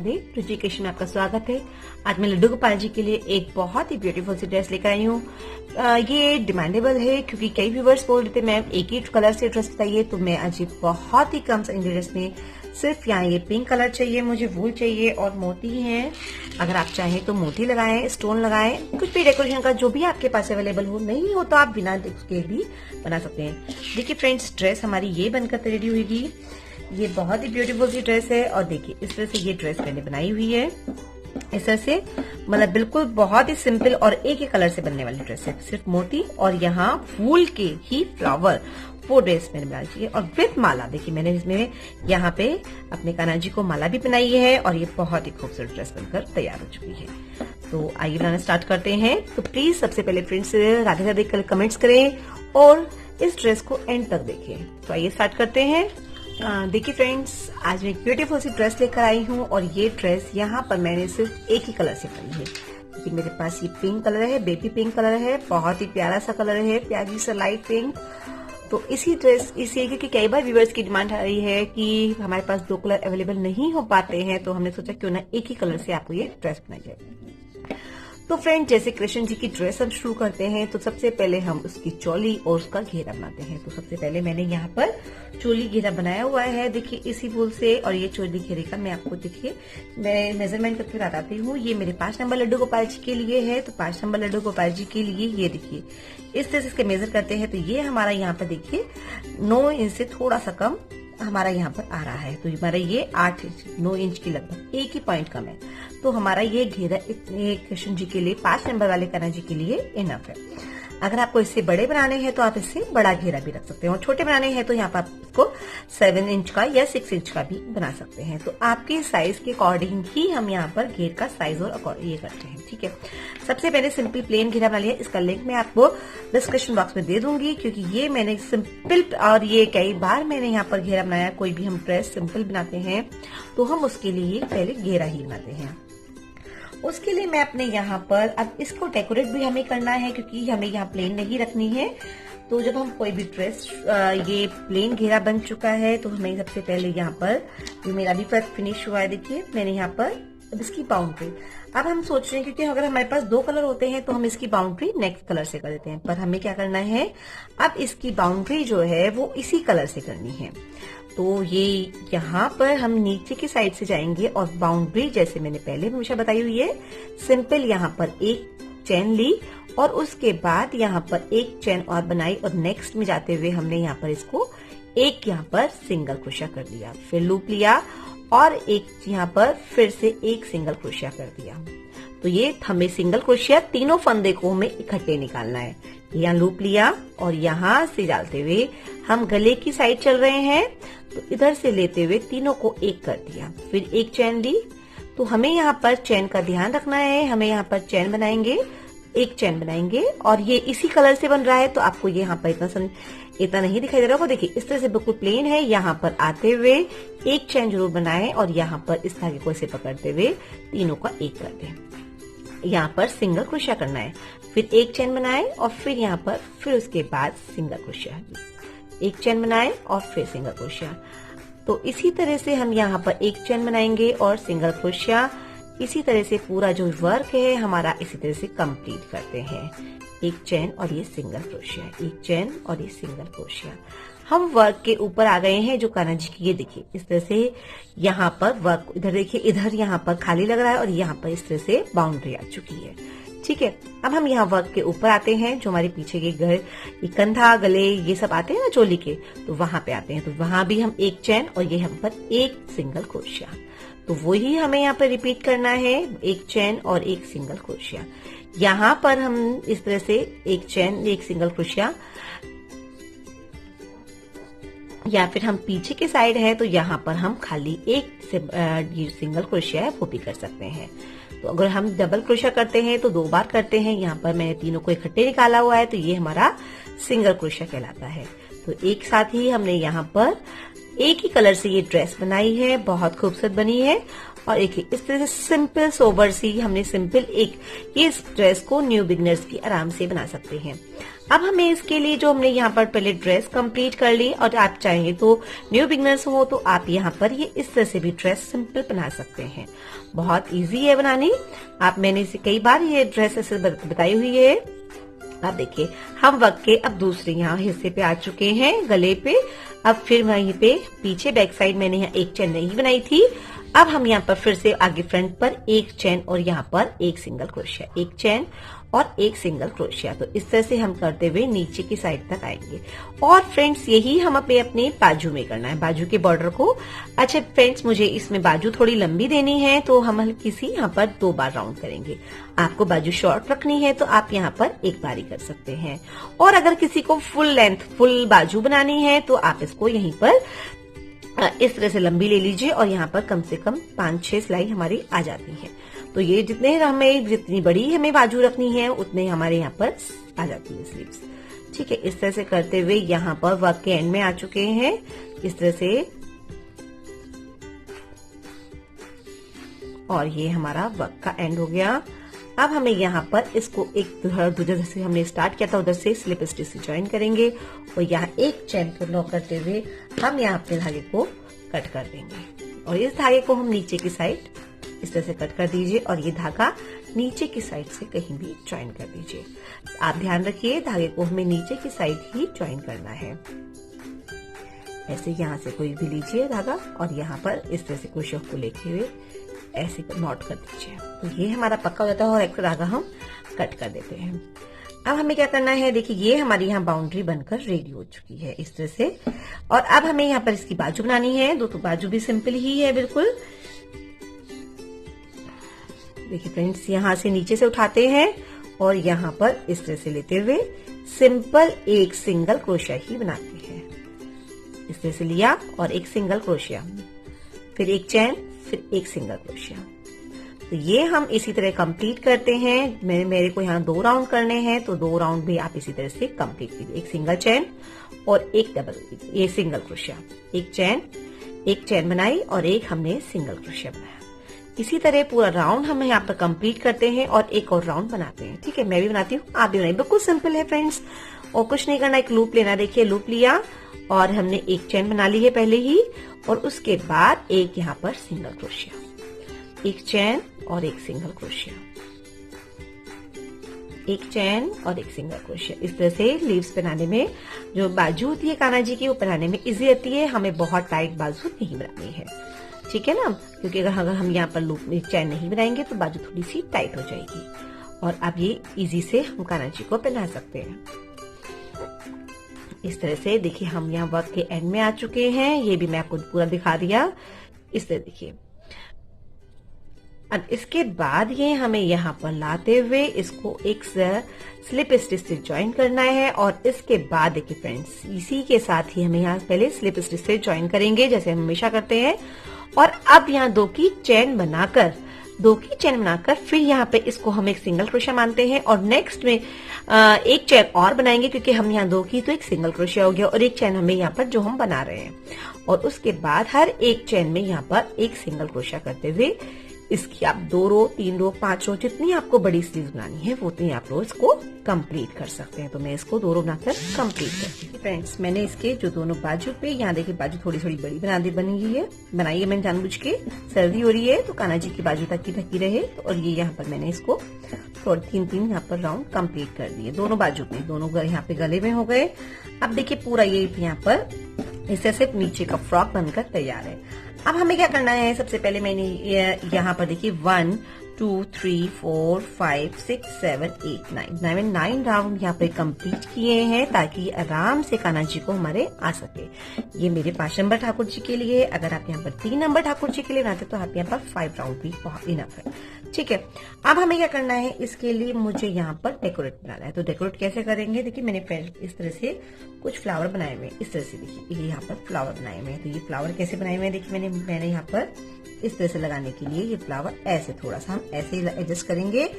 राधे। रुचि kitchen में आपका स्वागत है। आज मैं लड्डू गोपाल जी के लिए एक बहुत ही ब्यूटीफुल सी ड्रेस लेकर आई हूँ। ये डिमांडेबल है क्योंकि कई व्यूवर्स बोल रहे थे मैम एक ही कलर से ड्रेस बताइए, तो मैं आज बहुत ही कम इंग्रेडिएंट्स में सिर्फ यहाँ ये पिंक कलर चाहिए, मुझे वूल चाहिए और मोती है। अगर आप चाहें तो मोती लगाएं, स्टोन लगाएं, कुछ भी डेकोरेशन का जो भी आपके पास अवेलेबल हो, नहीं हो तो आप बिना उसके भी बना सकते हैं। देखिए फ्रेंड्स, ड्रेस हमारी ये बनकर रेडी होगी। ये बहुत ही ब्यूटीफुल सी ड्रेस है और देखिए इस तरह से ये ड्रेस मैंने बनाई हुई है। इस तरह से मतलब बिल्कुल बहुत ही सिंपल और एक ही कलर से बनने वाली ड्रेस है। सिर्फ मोती और यहाँ फूल के ही फ्लावर, वो ड्रेस मैंने बनाई चाहिए और विथ माला। देखिए मैंने इसमें यहाँ पे अपने कान्हा जी को माला भी बनाई है और ये बहुत ही खूबसूरत ड्रेस बनकर तैयार हो चुकी है। तो आइए बनाना स्टार्ट करते हैं। तो प्लीज सबसे पहले फ्रेंड्स राधे राधे कर कमेंट्स करें और इस ड्रेस को एंड तक देखें। तो आइए स्टार्ट करते हैं। देखिए फ्रेंड्स, आज मैं एक ब्यूटीफुल सी ड्रेस लेकर आई हूँ और ये ड्रेस यहाँ पर मैंने सिर्फ एक ही कलर से बनाई है। देखिए मेरे पास ये पिंक कलर है, बेबी पिंक कलर है, बहुत ही प्यारा सा कलर है, प्यारी सा लाइट पिंक। तो इसी ड्रेस क्योंकि कई बार व्यूअर्स की डिमांड आ रही है कि हमारे पास दो कलर अवेलेबल नहीं हो पाते हैं, तो हमने सोचा क्यों ना एक ही कलर से आपको ये ड्रेस बनाई जाए। तो फ्रेंड, जैसे कृष्ण जी की ड्रेस हम शुरू करते हैं तो सबसे पहले हम उसकी चोली और उसका घेरा बनाते हैं। तो सबसे पहले मैंने यहाँ पर चोली घेरा बनाया हुआ है, देखिए इसी फूल से। और ये चोली घेरे का मैं आपको देखिए मैं मेजरमेंट करके बताती हूँ। ये मेरे 5 नंबर लड्डू गोपाल जी के लिए है। तो 5 नंबर लड्डू गोपाल जी के लिए ये देखिए इस तरह से इसके मेजर करते हैं। तो ये हमारा यहाँ पर देखिए 9 इंच से थोड़ा सा कम हमारा यहाँ पर आ रहा है। तो हमारा ये 9 इंच की लगभग एक ही पॉइंट कम है। तो हमारा ये घेरा इतने कृष्ण जी के लिए 5 नंबर वाले कान्हा जी के लिए इनफ है। अगर आपको इससे बड़े बनाने हैं तो आप इससे बड़ा घेरा भी रख सकते हैं और छोटे बनाने हैं तो यहाँ पर आपको 7 इंच का या 6 इंच का भी बना सकते हैं। तो आपके साइज के अकॉर्डिंग ही हम यहाँ पर घेर का साइज और ये करते हैं, ठीक है। सबसे पहले सिंपल प्लेन घेरा बना लिया। इसका लिंक मैं आपको डिस्क्रिप्शन बॉक्स में दे दूंगी क्योंकि ये मैंने सिंपल और ये कई बार मैंने यहाँ पर घेरा बनाया। कोई भी हम ड्रेस सिंपल बनाते हैं तो हम उसके लिए पहले घेरा ही बनाते हैं। उसके लिए मैं अपने यहाँ पर अब इसको डेकोरेट भी हमें करना है क्योंकि हमें यहाँ प्लेन नहीं रखनी है। तो जब हम कोई भी ड्रेस ये प्लेन घेरा बन चुका है तो हमें सबसे पहले यहाँ पर ये मेरा भी फिनिश हुआ है। देखिए मैंने यहाँ पर अब इसकी बाउंड्री, अब हम सोच रहे हैं क्योंकि अगर हमारे पास 2 कलर होते हैं तो हम इसकी बाउंड्री नेक्स्ट कलर से कर देते हैं, पर हमें क्या करना है, अब इसकी बाउंड्री जो है वो इसी कलर से करनी है। तो ये यहाँ पर हम नीचे की साइड से जाएंगे और बाउंड्री जैसे मैंने पहले हमेशा बताई हुई है, सिंपल यहाँ पर एक चेन ली और उसके बाद यहाँ पर एक चेन और बनाई और नेक्स्ट में जाते हुए हमने यहाँ पर इसको एक यहाँ पर सिंगल क्रोशिया कर दिया, फिर लूप लिया और एक यहाँ पर फिर से एक सिंगल क्रोशिया कर दिया। तो ये हमें सिंगल क्रोशिया तीनों फंदे को हमें इकट्ठे निकालना है। यहाँ लूप लिया और यहाँ से डालते हुए हम गले की साइड चल रहे हैं, तो इधर से लेते हुए तीनों को एक कर दिया, फिर एक चैन ली। तो हमें यहाँ पर चैन का ध्यान रखना है, हमें यहाँ पर चैन बनाएंगे, एक चैन बनाएंगे और ये इसी कलर से बन रहा है। तो आपको यहाँ पर इतना नहीं दिखाई दे रहा होगा। देखिए इस तरह से बिल्कुल प्लेन है। यहाँ पर आते हुए एक चैन जरूर बनाए और यहाँ पर इस धागे को ऐसे पकड़ते हुए तीनों का एक कर दें। यहाँ पर सिंगल क्रोशिया करना है, फिर एक चैन बनाए और फिर यहाँ पर फिर उसके बाद सिंगल क्रोशिया, एक चैन बनाए और फिर सिंगल क्रोशिया। तो इसी तरह से हम यहाँ पर एक चैन बनाएंगे और सिंगल क्रोशिया। इसी तरह से पूरा जो वर्क है हमारा इसी तरह से कंप्लीट करते हैं। एक चैन और ये सिंगल क्रोशिया, एक चैन और ये सिंगल क्रोशिया। हम वर्क के ऊपर आ गए हैं जो कान्हा जी की। ये देखिए इस तरह से यहाँ पर वर्क, इधर देखिए इधर यहाँ पर खाली लग रहा है और यहाँ पर इस तरह से बाउंड्री आ चुकी है, ठीक है। अब हम यहाँ वर्क के ऊपर आते हैं, जो हमारे पीछे के घर ये कंधा गले ये सब आते हैं ना चोली के, तो वहां पे आते हैं। तो वहां भी हम एक चैन और ये हम पर एक सिंगल क्रोशिया। तो वही हमें यहाँ पर रिपीट करना है, एक चैन और एक सिंगल क्रोशिया। यहाँ पर हम इस तरह से एक चैन एक सिंगल क्रोशिया, या फिर हम पीछे के साइड है तो यहाँ पर हम खाली एक सिंगल क्रोशिया है वो भी कर सकते हैं। तो अगर हम डबल क्रोशिया करते हैं तो 2 बार करते हैं। यहाँ पर मैंने तीनों को इकट्ठे निकाला हुआ है तो ये हमारा सिंगल क्रोशिया कहलाता है। तो एक साथ ही हमने यहाँ पर एक ही कलर से ये ड्रेस बनाई है, बहुत खूबसूरत बनी है। और एक इस तरह से सिंपल सोबर सी हमने सिंपल एक ये ड्रेस को न्यू बिगनर्स भी आराम से बना सकते हैं। अब हमें इसके लिए जो हमने यहाँ पर पहले ड्रेस कंप्लीट कर ली, और आप चाहेंगे तो न्यू बिगनर्स हो तो आप यहाँ पर ये इस तरह से भी ड्रेस सिंपल बना सकते हैं। बहुत इजी है बनानी। मैंने इसे कई बार ये ड्रेस ऐसे बताई हुई है। अब देखिए हम वर्क के अब दूसरे यहाँ हिस्से पे आ चुके हैं, गले पे। अब फिर वहीं पे पीछे बैक साइड मैंने यहाँ एक चेन नहीं बनाई थी। अब हम यहाँ पर फिर से आगे फ्रंट पर एक चेन और यहाँ पर एक सिंगल क्रोशिया, एक चेन और एक सिंगल क्रोशिया। तो इस तरह से हम करते हुए नीचे की साइड तक आएंगे। और फ्रेंड्स यही हम अपने बाजू में करना है, बाजू के बॉर्डर को। अच्छा फ्रेंड्स, मुझे इसमें बाजू थोड़ी लंबी देनी है तो हम हल्की सी यहाँ पर 2 बार राउंड करेंगे। आपको बाजू शॉर्ट रखनी है तो आप यहाँ पर एक बार ही कर सकते हैं। और अगर किसी को फुल लेंथ फुल बाजू बनानी है तो आप इसको यहीं पर इस तरह से लंबी ले लीजिए, और यहाँ पर कम से कम 5-6 सिलाई हमारी आ जाती है। तो ये जितनी बड़ी हमें बाजू रखनी है उतने हमारे यहाँ पर आ जाती है स्लीव्स। ठीक है, इस तरह से करते हुए यहाँ पर वर्क के एंड में आ चुके हैं। इस तरह से, और ये हमारा वर्क का एंड हो गया। अब हमें यहाँ पर इसको एक दूसरे से हमने स्टार्ट किया था उधर से स्लिप स्टिच से ज्वाइन करेंगे, और यहाँ एक चेन को लॉक करते हुए हम यहाँ अपने धागे को कट कर देंगे। और इस धागे को हम नीचे की साइड इस तरह से कट कर दीजिए, और ये धागा नीचे की साइड से कहीं भी ज्वाइन कर दीजिए। आप ध्यान रखिए धागे को हमें नीचे की साइड ही ज्वाइन करना है। ऐसे यहाँ से कोई भी लीजिए धागा, और यहाँ पर इस तरह से क्रोशे को लेते हुए ऐसे नॉट कर दीजिए। तो ये हमारा पक्का हो जाता है, और एक धागा हम कट कर देते हैं। अब हमें क्या करना है, देखिए ये हमारी यहाँ बाउंड्री बनकर रेडी हो चुकी है इस तरह से। और अब हमें यहाँ पर इसकी बाजू बनानी है। तो बाजू भी सिंपल ही है बिल्कुल। देखिए फ्रेंड्स, यहाँ से नीचे से उठाते हैं और यहाँ पर इस तरह से लेते हुए सिंपल एक सिंगल क्रोशिया ही बनाते हैं। इस तरह से लिया और एक सिंगल क्रोशिया, फिर एक चेन, फिर एक सिंगल क्रोशिया। तो ये हम इसी तरह कंप्लीट करते हैं। मेरे को यहाँ 2 राउंड करने हैं, तो 2 राउंड भी आप इसी तरह से कंप्लीट कीजिए। एक सिंगल चेन और एक ये सिंगल क्रोशिया, एक चेन बनाई और एक हमने सिंगल क्रोशिया बनाया। इसी तरह पूरा राउंड हम यहाँ पर कंप्लीट करते हैं और एक और राउंड बनाते हैं। ठीक है, मैं भी बनाती हूँ, आप भी बनाइए। बिल्कुल सिंपल है फ्रेंड्स, और कुछ नहीं करना। एक लूप लेना, देखिए लूप लिया और हमने एक चेन बना ली है पहले ही, और उसके बाद एक यहाँ पर सिंगल क्रोशिया, एक चेन और एक सिंगल क्रोशिया, एक चेन और एक सिंगल क्रोशिया। इस तरह से लीव्स बनाने में जो बाजू होती है कान्हा जी की, वो बनाने में इजी रहती है। हमें बहुत टाइट बाजू नहीं बनानी है, ठीक है ना, क्योंकि अगर हम यहाँ पर लूप में चैन नहीं बनाएंगे तो बाजू थोड़ी सी टाइट हो जाएगी। और अब ये इजी से हम कान्हा जी को पहना सकते हैं। इस तरह से देखिए हम यहाँ वर्क के एंड में आ चुके हैं। ये भी मैं आपको पूरा दिखा दिया। इस तरह देखिए, अब इसके बाद ये हमें यहाँ पर लाते हुए इसको एक स्लिप स्टिच से ज्वाइन करना है। और इसके बाद देखिए फ्रेंड्स, इसी के साथ ही हमें यहाँ पहले स्लिप स्टिच से ज्वाइन करेंगे जैसे हम हमेशा करते हैं। और अब यहाँ 2 की चेन बनाकर फिर यहाँ पे इसको हम एक सिंगल क्रोशिया मानते हैं, और नेक्स्ट में एक चेन और बनाएंगे, क्योंकि हम यहाँ 2 की तो एक सिंगल क्रोशिया हो गया, और एक चेन हमें यहाँ पर जो हम बना रहे हैं। और उसके बाद हर एक चेन में यहाँ पर एक सिंगल क्रोशिया करते हुए इसकी आप 2 रो, 3 रो, 5 रो, जितनी आपको बड़ी स्लीव बनानी है वो उतनी आप लोग इसको कंप्लीट कर सकते हैं। तो मैं इसको 2 रो बनाकर कंप्लीट करती हूँ। फ्रेंड्स, मैंने इसके जो दोनों बाजू पे, यहाँ देखिए बाजू थोड़ी थोड़ी बड़ी बनाई है मैंने जानबूझ के। सर्दी हो रही है तो कान्हा जी की बाजू तक की ढकी रहे। तो और ये यहाँ पर मैंने इसको थोड़े 3-3 यहाँ पर राउंड कंप्लीट कर दिए दोनों बाजू पे। दोनों यहाँ पे गले में हो गए। अब देखिए पूरा ये यहाँ पर इस तरह से नीचे का फ्रॉक बनकर तैयार है। अब हमें क्या करना है, सबसे पहले मैंने यहाँ पर देखिए 1 2 3 4 5 6 7 8 9 राउंड यहाँ पे कंप्लीट किए हैं, ताकि आराम से कान्हा जी को हमारे आ सके। ये मेरे 5 नंबर ठाकुर जी के लिए। अगर आप यहाँ पर 3 नंबर ठाकुर जी के लिए बनाते तो आप यहाँ पर 5 राउंड भी बहुत इनफ है। ठीक है, अब हमें क्या करना है, इसके लिए मुझे यहाँ पर डेकोरेट बनाना है। तो डेकोरेट कैसे करेंगे, देखिए मैंने पहले इस तरह से कुछ फ्लावर बनाए हुए हैं। इस तरह से देखिए ये यहाँ पर फ्लावर बनाए हुए हैं। तो ये फ्लावर कैसे बनाए हुए हैं, देखिए मैंने यहाँ पर इस तरह से लगाने के लिए ये फ्लावर ऐसे थोड़ा सा हम ऐसे ही एडजस्ट करेंगे।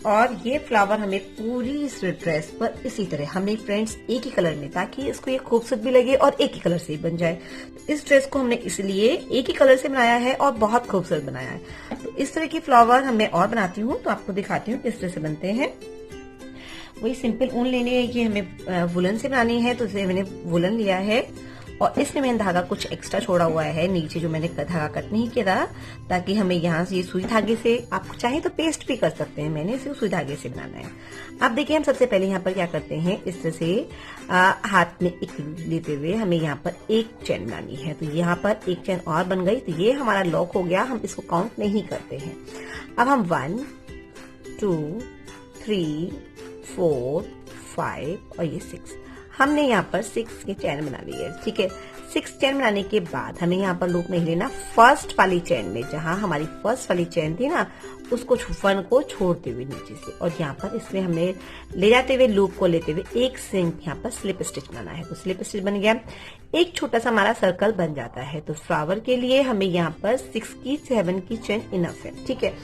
और ये फ्लावर हमें पूरी इस ड्रेस पर इसी तरह हमें फ्रेंड्स एक ही कलर में, ताकि इसको ये खूबसूरत भी लगे और एक ही कलर से ही बन जाए। तो इस ड्रेस को हमने इसलिए एक ही कलर से बनाया है और बहुत खूबसूरत बनाया है। तो इस तरह की फ्लावर मैं और बनाती हूँ, तो आपको दिखाती हूँ किस तरह से बनते हैं। वही सिंपल ऊन लेनी है कि हमें वुलन से बनानी है, तो इसे मैंने वुलन लिया है और इसमें मैंने धागा कुछ एक्स्ट्रा छोड़ा हुआ है नीचे, जो मैंने धागा कट नहीं किया था, ताकि हमें यहाँ से ये सुई धागे से, आप चाहे तो पेस्ट भी कर सकते हैं, मैंने सिर्फ सुई धागे से बनाना है। अब देखिए हम सबसे पहले यहाँ पर क्या करते हैं, इस तरह से हाथ में एक लेते हुए हमें यहाँ पर एक चेन बनानी है। तो यहाँ पर एक चेन और बन गई, तो ये हमारा लॉक हो गया, हम इसको काउंट नहीं करते हैं। अब हम 1 2 3 4 5 और ये 6, हमने यहाँ पर 6 की चैन बना ली है। ठीक है, 6 चैन बनाने के बाद हमें यहाँ पर लूप नहीं लेना, फर्स्ट वाली चैन में, जहां हमारी फर्स्ट वाली चैन थी ना, उसको 1 को छोड़ते हुए नीचे से, और यहाँ पर इसमें हमने ले जाते हुए लूप को लेते हुए एक सिंक यहाँ पर स्लिप स्टिच बनाना है। तो स्लिप स्टिच बन गया, एक छोटा सा हमारा सर्कल बन जाता है। तो फ्लावर के लिए हमें यहाँ पर 6 की 7 की चैन इनफ है। ठीक है,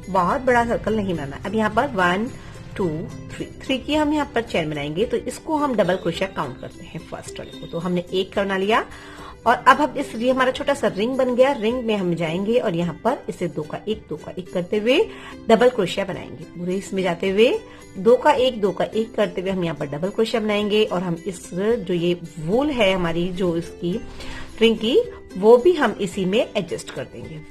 बहुत बड़ा सर्कल नहीं बनाना। अब यहाँ पर 1 2 3 की हम यहाँ पर चैन बनाएंगे, तो इसको हम डबल क्रोशिया काउंट करते हैं फर्स्ट वाले को। तो हमने एक बना लिया, और अब हम इस ये हमारा छोटा सा रिंग बन गया, रिंग में हम जाएंगे और यहाँ पर इसे 2 का 1 करते हुए डबल क्रोशिया बनाएंगे। पूरे इसमें जाते हुए 2 का 1 करते हुए हम यहाँ पर डबल क्रोशिया बनाएंगे, और हम इस जो ये वूल है हमारी, जो इसकी रिंग की, वो भी हम इसी में एडजस्ट कर देंगे।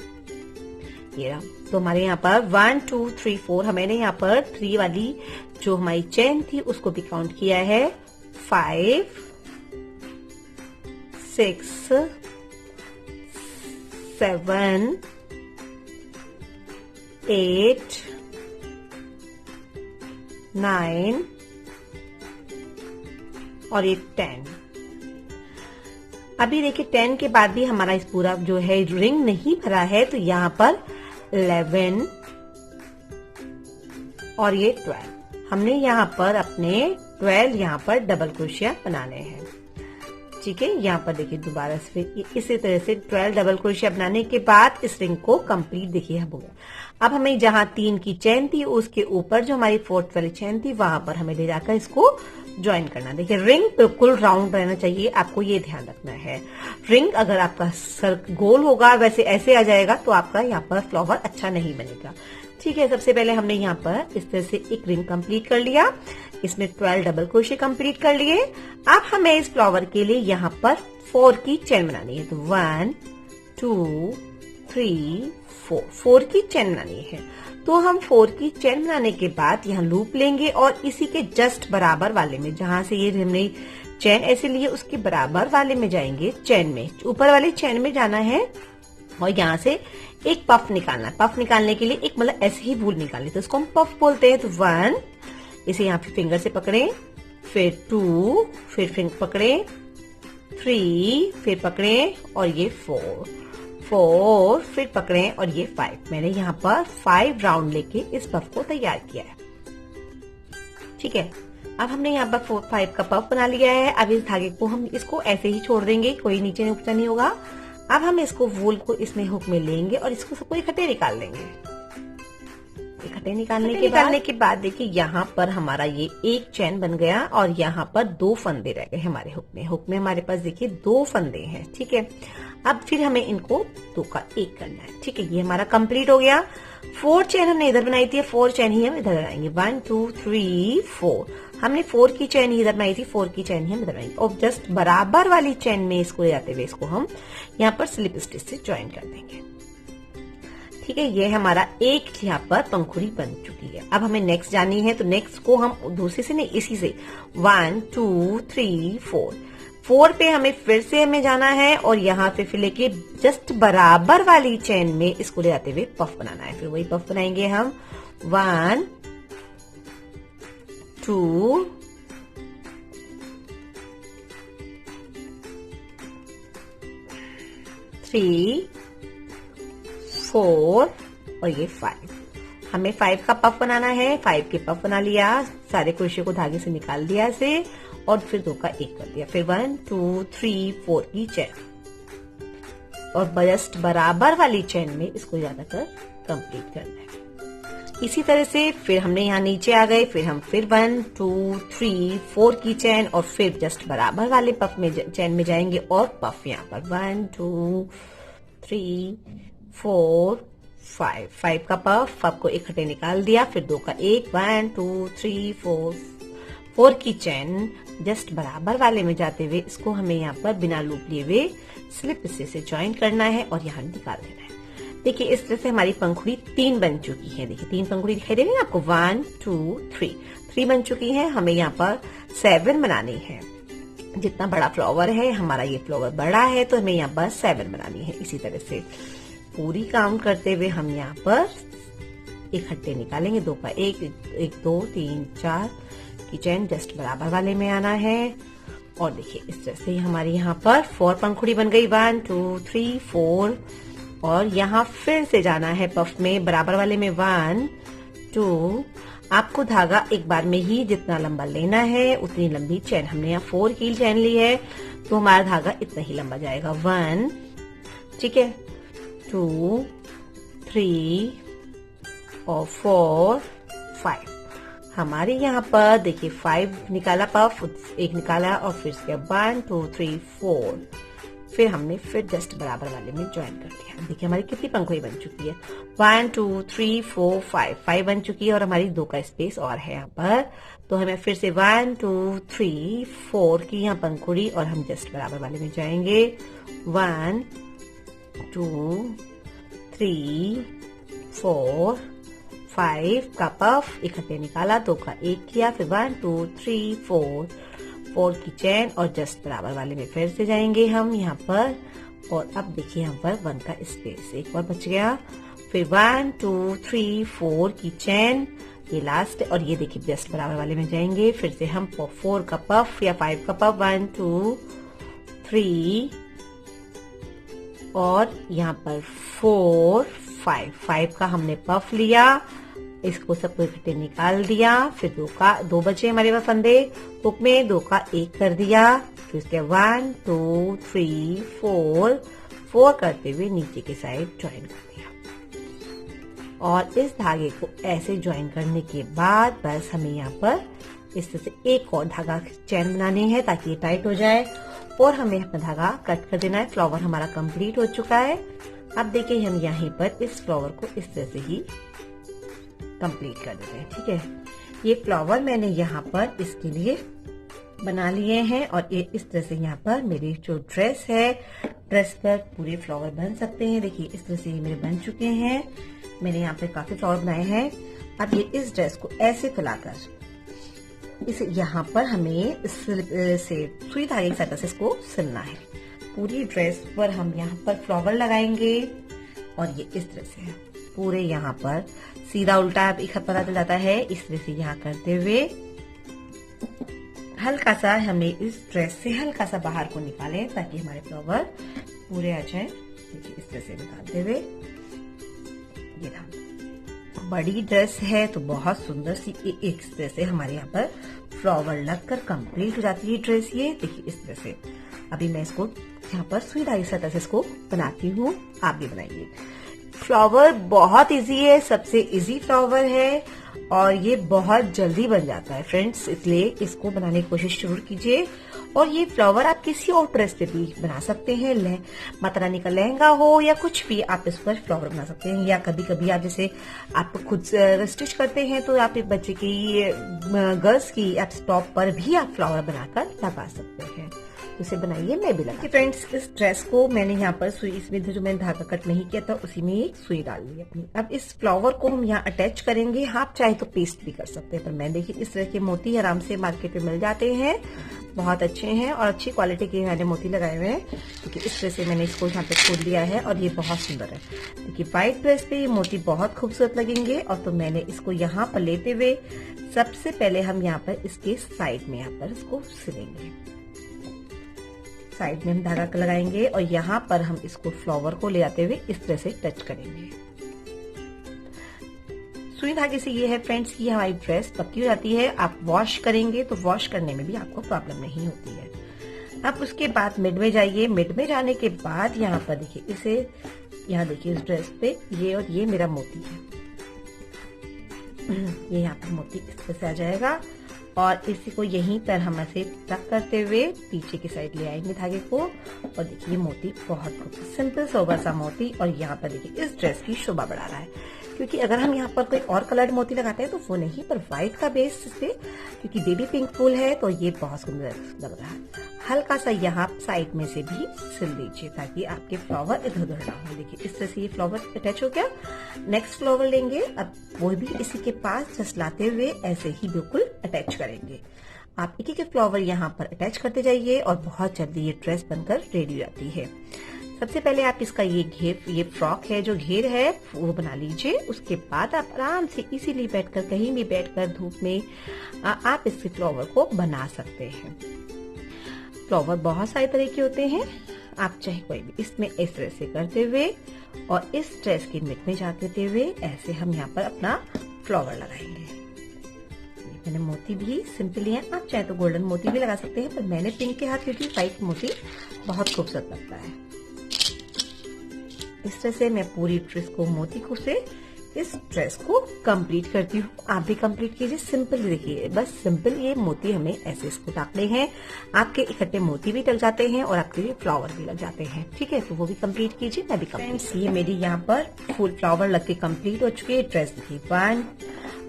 ये रहा, तो हमारे यहाँ पर 1 2 3 4, मैंने यहाँ पर 3 वाली जो हमारी चेन थी उसको भी काउंट किया है। 5 6 7 8 9 और ये 10। अभी देखिए 10 के बाद भी हमारा इस पूरा जो है रिंग नहीं भरा है, तो यहाँ पर 11 और ये 12, हमने यहाँ पर अपने 12 यहाँ पर डबल क्रोशिया बनाने हैं। ठीक है, यहाँ पर देखिए दोबारा से इसी तरह से 12 डबल क्रोशिया बनाने के बाद इस रिंग को कंप्लीट देखिए हो गया। अब हमें जहाँ 3 की चैन थी उसके ऊपर जो हमारी 4th वाली चैन थी, वहां पर हमें ले जाकर इसको ज्वाइन करना। देखिए रिंग बिल्कुल राउंड रहना चाहिए, आपको ये ध्यान रखना है। रिंग अगर आपका सर गोल होगा, वैसे ऐसे आ जाएगा, तो आपका यहाँ पर फ्लावर अच्छा नहीं बनेगा। ठीक है, सबसे पहले हमने यहाँ पर इस तरह से एक रिंग कंप्लीट कर लिया, इसमें 12 डबल क्रोशिया कंप्लीट कर लिए। अब हमें इस फ्लावर के लिए यहाँ पर 4 की चैन बनानी है। तो 1 2 3 4 की चैन बनानी है। तो हम 4 की चैन बनाने के बाद यहाँ लूप लेंगे, और इसी के जस्ट बराबर वाले में, जहां से ये हमने चैन ऐसे लिए उसके बराबर वाले में जाएंगे, चैन में ऊपर वाले चैन में जाना है, और यहाँ से एक पफ निकालना। पफ निकालने के लिए एक मतलब ऐसे ही वूल निकालनी, तो इसको हम पफ बोलते हैं। तो 1, इसे यहाँ पे फिंगर से पकड़े, फिर 2, फिर फिंगर पकड़े, 3, फिर पकड़े, और ये 4, फिर पकड़े, और ये 5। मैंने यहाँ पर 5 राउंड लेके इस पफ को तैयार किया है। ठीक है, अब हमने यहाँ पर 5 का पफ बना लिया है। अब इस धागे को हम इसको ऐसे ही छोड़ देंगे, कोई नीचे ऊपर नहीं होगा। अब हम इसको वूल को इसमें हुक में लेंगे और इसको सबको इकट्ठे निकाल लेंगे। इकट्ठे निकालने के बाद देखिए यहाँ पर हमारा ये एक चैन बन गया, और यहाँ पर 2 फंदे रह गए हमारे हुक में। हुक में हमारे पास देखिए 2 फंदे हैं। ठीक है, अब फिर हमें इनको 2 का 1 करना है। ठीक है, ये हमारा कंप्लीट हो गया। 4 चैन हमने इधर बनाई थी, 4 चैन ही हम इधर बनाएंगे। 1 2 3 4, हमने 4 की चैन ही इधर बनाई थी, 4 की चैन ही हम इधर बनाएंगे, और जस्ट बराबर वाली चैन में इसको ले जाते हुए इसको हम यहाँ पर स्लिप स्टिच से ज्वाइन कर देंगे। ठीक है, ये हमारा एक यहाँ पर पंखुड़ी बन चुकी है। अब हमें नेक्स्ट जानी है, तो नेक्स्ट को हम दूसरे से नहीं, इसी से 1 2 3 4 पे हमें फिर से हमें जाना है, और यहाँ से फिर लेके जस्ट बराबर वाली चैन में इसको ले जाते हुए पफ बनाना है। फिर वही पफ बनाएंगे हम 1 2 3 4 और ये 5। हमें 5 का पफ बनाना है। 5 के पफ बना लिया, सारे क्रोशिया को धागे से निकाल दिया इसे, और फिर 2 का 1 कर दिया। फिर 1 2 3 4 की चैन, और जस्ट बराबर वाली चैन में इसको ज्यादातर कंप्लीट करना है। इसी तरह से फिर हमने यहाँ नीचे आ गए, फिर हम फिर 1 2 3 4 की चैन, और फिर जस्ट बराबर वाले पफ में चैन में जाएंगे, और पफ यहाँ पर 1 2 3 4 5 का पफ को इकट्ठे निकाल दिया। फिर 2 का 1 1 2 3 4 4 की चेन जस्ट बराबर वाले में जाते हुए इसको हमें यहाँ पर बिना लूप लिए हुए स्लिप से ज्वाइन करना है और यहाँ निकाल देना है। देखिए इस तरह से हमारी पंखुड़ी 3 बन चुकी है। देखिए 3 पंखुड़ी दिखाई दे रही है आपको, 1 2 3 बन चुकी है। हमें यहाँ पर 7 बनानी है। जितना बड़ा फ्लावर है, हमारा ये फ्लावर बड़ा है तो हमें यहाँ पर 7 बनानी है। इसी तरह से पूरी काउंट करते हुए हम यहाँ पर इकट्ठे निकालेंगे। 2 का 1 1 2 3 4 की चेन जस्ट बराबर वाले में आना है। और देखिए इस तरह से हमारी यहाँ पर 4 पंखुड़ी बन गई, 1 2 3 4। और यहाँ फिर से जाना है पफ में बराबर वाले में, 1 2। आपको धागा एक बार में ही जितना लंबा लेना है उतनी लंबी चेन, हमने यहाँ 4 की चेन ली है तो हमारा धागा इतना ही लंबा जाएगा, 1 ठीक है 2 3 और 4 5। हमारे यहाँ पर देखिए 5 निकाला पफ, 1 निकाला और फिर से 1 2 3 4। फिर हमने फिर जस्ट बराबर वाले में ज्वाइन कर दिया। देखिए हमारी कितनी पंखुड़ी बन चुकी है, 1 2 3 4 5 बन चुकी है और हमारी 2 का स्पेस और है यहाँ पर। तो हमें फिर से 1 2 3 4 की यहाँ पंखुड़ी और हम जस्ट बराबर वाले में जाएंगे, 1 2 3 4 5 का पफ इकट्ठे निकाला, 2 का 1 किया, फिर 1 2 3 4 की चेन और जस्ट बराबर वाले में फिर से जाएंगे हम यहाँ पर। और अब देखिए यहाँ पर 1 का स्पेस एक और बच गया, फिर 1 2 3 4 की चेन, ये लास्ट और ये देखिए जस्ट बराबर वाले में जाएंगे। फिर से हम 4 का पफ या 5 का पफ, 1 2 3 और यहाँ पर 4 5 का हमने पफ लिया, इसको सबको इकट्ठे निकाल दिया। फिर 2 बचे हमारे पास फंदे हुक में, 2 का 1 कर दिया, फिर उसके 1 2 3 4 करते हुए नीचे की साइड ज्वाइन कर दिया। और इस धागे को ऐसे ज्वाइन करने के बाद बस हमें यहाँ पर इस तरह से एक और धागा चैन बनानी है ताकि ये टाइट हो जाए और हमें अपना धागा कट कर देना है। फ्लावर हमारा कंप्लीट हो चुका है। अब देखिए हम यहाँ पर इस फ्लावर को इस तरह से ही कंप्लीट कर देते हैं, ठीक है। ये फ्लावर मैंने यहाँ पर इसके लिए बना लिए हैं और ये इस तरह से यहाँ पर मेरी जो ड्रेस है, ड्रेस पर पूरे फ्लावर बन सकते हैं। देखिए इस तरह से ये मेरे बन चुके हैं। मैंने यहाँ पे काफी फ्लावर बनाए हैं। अब ये इस ड्रेस को ऐसे फैलाकर इस यहाँ पर हमें से सुई धागे की सहायता से इसको सिलना है। पूरी ड्रेस पर हम यहाँ पर फ्लावर लगाएंगे और ये इस तरह से है पूरे यहाँ पर सीधा उल्टा एक पता चल जाता है। इस तरह से यहाँ करते हुए हल्का सा हमें इस ड्रेस से हल्का सा बाहर को निकालें ताकि हमारे फ्लावर पूरे आ जाए। देखिए इस तरह से निकालते हुए ये रहा। बड़ी ड्रेस है तो बहुत सुंदर सी एक तरह से हमारे यहाँ पर फ्लावर लगकर कंप्लीट हो जाती है ड्रेस। ये देखिए इस तरह से अभी मैं इसको यहाँ पर सुई धागे की सहायता से इसको बनाती हूँ, आप भी बनाइए। फ्लावर बहुत इजी है, सबसे इजी फ्लावर है और ये बहुत जल्दी बन जाता है फ्रेंड्स, इसलिए इसको बनाने की कोशिश जरूर कीजिए। और ये फ्लावर आप किसी और ड्रेस पे भी बना सकते हैं, माता रानी का लहंगा हो या कुछ भी आप इस पर फ्लावर बना सकते हैं। या कभी कभी आप जैसे आप खुद स्टिच करते हैं तो आप एक बच्चे की गर्ल्स की आप टॉप पर भी आप फ्लावर बनाकर लगा सकते हैं। उसे बनाइए, मैं भी लगा। फ्रेंड्स इस ड्रेस को मैंने यहाँ पर सुई, इसमें जो मैंने धागा कट नहीं किया था उसी में एक सुई डाल ली अपनी। अब इस फ्लावर को हम यहाँ अटैच करेंगे। आप चाहे तो पेस्ट भी कर सकते हैं, पर मैं देखिए इस तरह के मोती आराम से मार्केट में मिल जाते हैं, बहुत अच्छे हैं और अच्छी क्वालिटी के मैंने मोती लगाए हुए हैं। देखिए इस तरह से मैंने इसको यहाँ पे खोल लिया है और ये बहुत सुंदर है। देखिए व्हाइट ड्रेस पे ये मोती बहुत खूबसूरत लगेंगे। और तो मैंने इसको यहाँ पर लेते हुए सबसे पहले हम यहाँ पर इसके साइड में यहाँ पर इसको सिलेंगे। साइड में हम धागा लगाएंगे और यहाँ पर हम इसको फ्लावर को ले आते हुए इस तरह से टच करेंगे। सुई धागे से ये है फ्रेंड्स कि हमारी ड्रेस पक्की हो जाती है। आप वॉश करेंगे तो वॉश करने में भी आपको प्रॉब्लम नहीं होती है। अब उसके बाद मिड में जाइए। मिड में जाने के बाद यहाँ पर देखिए इसे, यहाँ देखिए इस ड्रेस पे ये और ये मेरा मोती है, ये यहाँ पर मोती इस तरह से आ जाएगा और इसी को यहीं पर हम ऐसे टक करते हुए पीछे की साइड ले आएंगे धागे को। और देखिए मोती बहुत खूबसूरत सिंपल सोबर सा मोती और यहाँ पर देखिए इस ड्रेस की शोभा बढ़ा रहा है। क्योंकि अगर हम यहाँ पर कोई और कलर्ड मोती लगाते हैं तो वो नहीं, पर व्हाइट का बेस से, क्योंकि बेबी पिंक फूल है तो ये बहुत सुंदर लग रहा है। हल्का सा यहाँ साइड में से भी सिल दीजिए ताकि आपके फ्लावर इधर उधर ना हो। देखिए इस तरह से ये फ्लावर अटैच हो गया। नेक्स्ट फ्लावर लेंगे, अब वो भी इसी के पास जस्ट लाते हुए ऐसे ही बिल्कुल अटैच करेंगे। आप एक एक फ्लावर यहाँ पर अटैच करते जाइए और बहुत जल्दी ये ड्रेस बनकर रेडी हो जाती है। सबसे पहले आप इसका ये फ्रॉक है जो घेर है वो बना लीजिए। उसके बाद आप आराम से इसीलिए बैठकर, कहीं भी बैठकर धूप में आप इसके फ्लावर को बना सकते हैं। फ्लावर बहुत सारे तरह के होते हैं, आप चाहे कोई भी। इसमें इस तरह से करते हुए और इस ड्रेस के मिड में जाते हुए ऐसे हम यहाँ पर अपना फ्लावर लगाएंगे। मैंने मोती भी सिंपल है, आप चाहे तो गोल्डन मोती भी लगा सकते हैं, पर मैंने पिंक के हाथ क्योंकि व्हाइट मोती बहुत खूबसूरत लगता है। इस तरह से मैं पूरी ड्रेस को मोती को से इस ड्रेस को कंप्लीट करती हूँ। आप भी कंप्लीट कीजिए। सिंपल देखिए, बस सिंपल ये मोती हमें ऐसे इसको टाकने हैं। आपके इकट्ठे मोती भी लग जाते हैं और आपके लिए फ्लावर भी लग जाते हैं। ठीक है, तो वो भी कंप्लीट कीजिए, मैं भी कंप्लीट। ये मेरी यहाँ पर फुल फ्लावर लग के कंप्लीट हो चुकी है। ड्रेस देखिए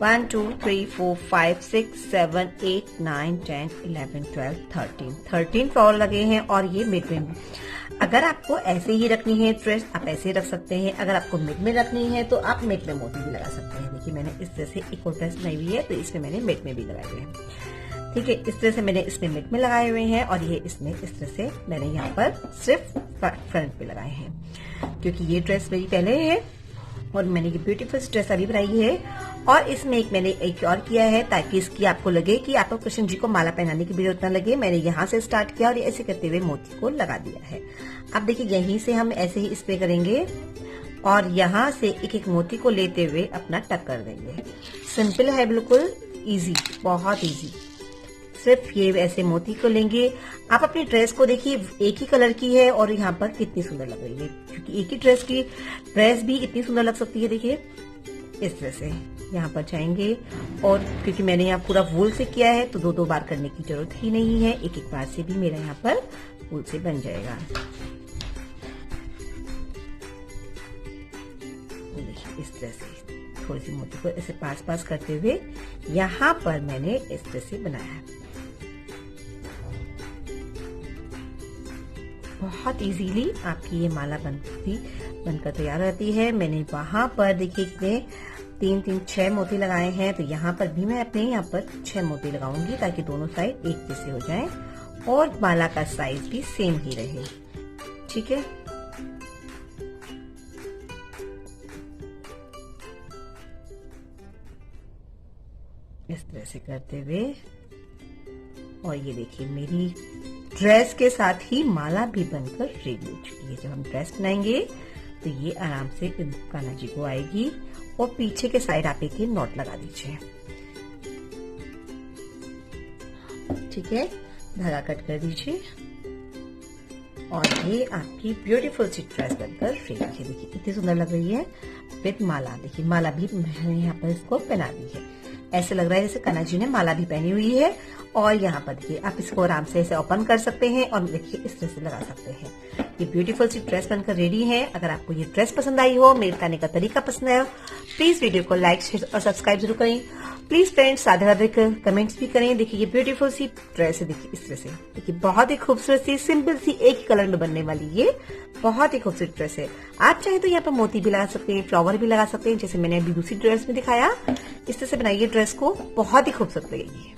1 2 3 4 5 6 7 8 9 10 11 12 13 फ्लावर लगे हैं और ये मिड में। अगर आपको ऐसे ही रखनी है ड्रेस, आप ऐसे रख सकते हैं। अगर आपको मिड में रखनी है तो आप मिड में मोती भी लगा सकते हैं। देखिए मैंने इस तरह से एक और ड्रेस बनाई हुई है तो इसमें मैंने मिड में भी लगाए हुए हैं। ठीक है, इस तरह से मैंने इसमें मिड में लगाए हुए हैं और ये इसमें इस तरह से मैंने यहाँ पर सिर्फ फ्रंट पे लगाए हैं, क्योंकि ये ड्रेस मेरी पहले है और मैंने ये ब्यूटीफुल ड्रेस अभी बनाई है। और इसमें मैंने एक और किया है ताकि इसकी आपको लगे कि आपको कृष्ण जी को माला पहनाने की भी जरूरत न लगे। मैंने यहाँ से स्टार्ट किया और ऐसे करते हुए मोती को लगा दिया है। अब देखिए यहीं से हम ऐसे ही स्प्रे करेंगे और यहाँ से एक एक मोती को लेते हुए अपना टक कर देंगे। सिंपल है, बिल्कुल इजी, बहुत इजी। सिर्फ ये ऐसे मोती को लेंगे। आप अपनी ड्रेस को देखिए, एक ही कलर की है और यहाँ पर कितनी सुंदर लग रही है, क्योंकि एक ही ड्रेस भी इतनी सुंदर लग सकती है। देखिए इस तरह से यहाँ पर जाएंगे और क्योंकि मैंने यहाँ पूरा वूल से किया है तो दो बार करने की जरूरत ही नहीं है, एक बार से भी मेरा यहाँ पर वूल से बन जाएगा। देखिए इस तरह से थोड़ी सी मोती को ऐसे पास करते हुए यहाँ पर मैंने इस तरह से बनाया है। बहुत इजीली आपकी ये माला बनकर तैयार रहती है। मैंने वहां पर देखिए कितने 6 मोती लगाए हैं, तो यहाँ पर भी मैं अपने यहाँ पर 6 मोती लगाऊंगी ताकि दोनों साइड एक जैसे हो जाएं और माला का साइज भी सेम ही रहे। ठीक है, इस तरह से करते हुए और ये देखिए मेरी ड्रेस के साथ ही माला भी बनकर रेडी हो चुकी है। जब हम ड्रेस बनाएंगे तो ये आराम से कान्हा जी को आएगी और पीछे के साइड आप एक नॉट लगा दीजिए। ठीक है, धागा कट कर दीजिए और ये आपकी ब्यूटीफुल सी ड्रेस बनकर रेडी है। देखिए कितनी सुंदर लग रही है विद माला। देखिए माला भी मैंने यहाँ पर इसको पहना दी है। ऐसे लग रहा है जैसे कान्हा जी ने माला भी पहनी हुई है। और यहाँ पर देखिए आप इसको आराम से ऐसे ओपन कर सकते हैं और देखिए इस तरह से लगा सकते हैं। ये ब्यूटीफुल सी ड्रेस बनकर रेडी है। अगर आपको ये ड्रेस पसंद आई हो, मेरे बताने का तरीका पसंद आया हो, प्लीज वीडियो को लाइक शेयर और सब्सक्राइब जरूर करें। प्लीज फ्रेंड्स राधे कमेंट्स भी करें। देखिए ये ब्यूटीफुल सी ड्रेस है, देखिए इस तरह से। देखिए बहुत ही खूबसूरत सी सिंपल सी एक ही कलर में बनने वाली ये बहुत ही खूबसूरत ड्रेस है। आप चाहे तो यहाँ पर मोती भी लगा सकते हैं, फ्लावर भी लगा सकते हैं, जैसे मैंने अभी दूसरी ड्रेस में दिखाया। इस तरह से बनाइए ड्रेस को, बहुत ही खूबसूरत लगेगी।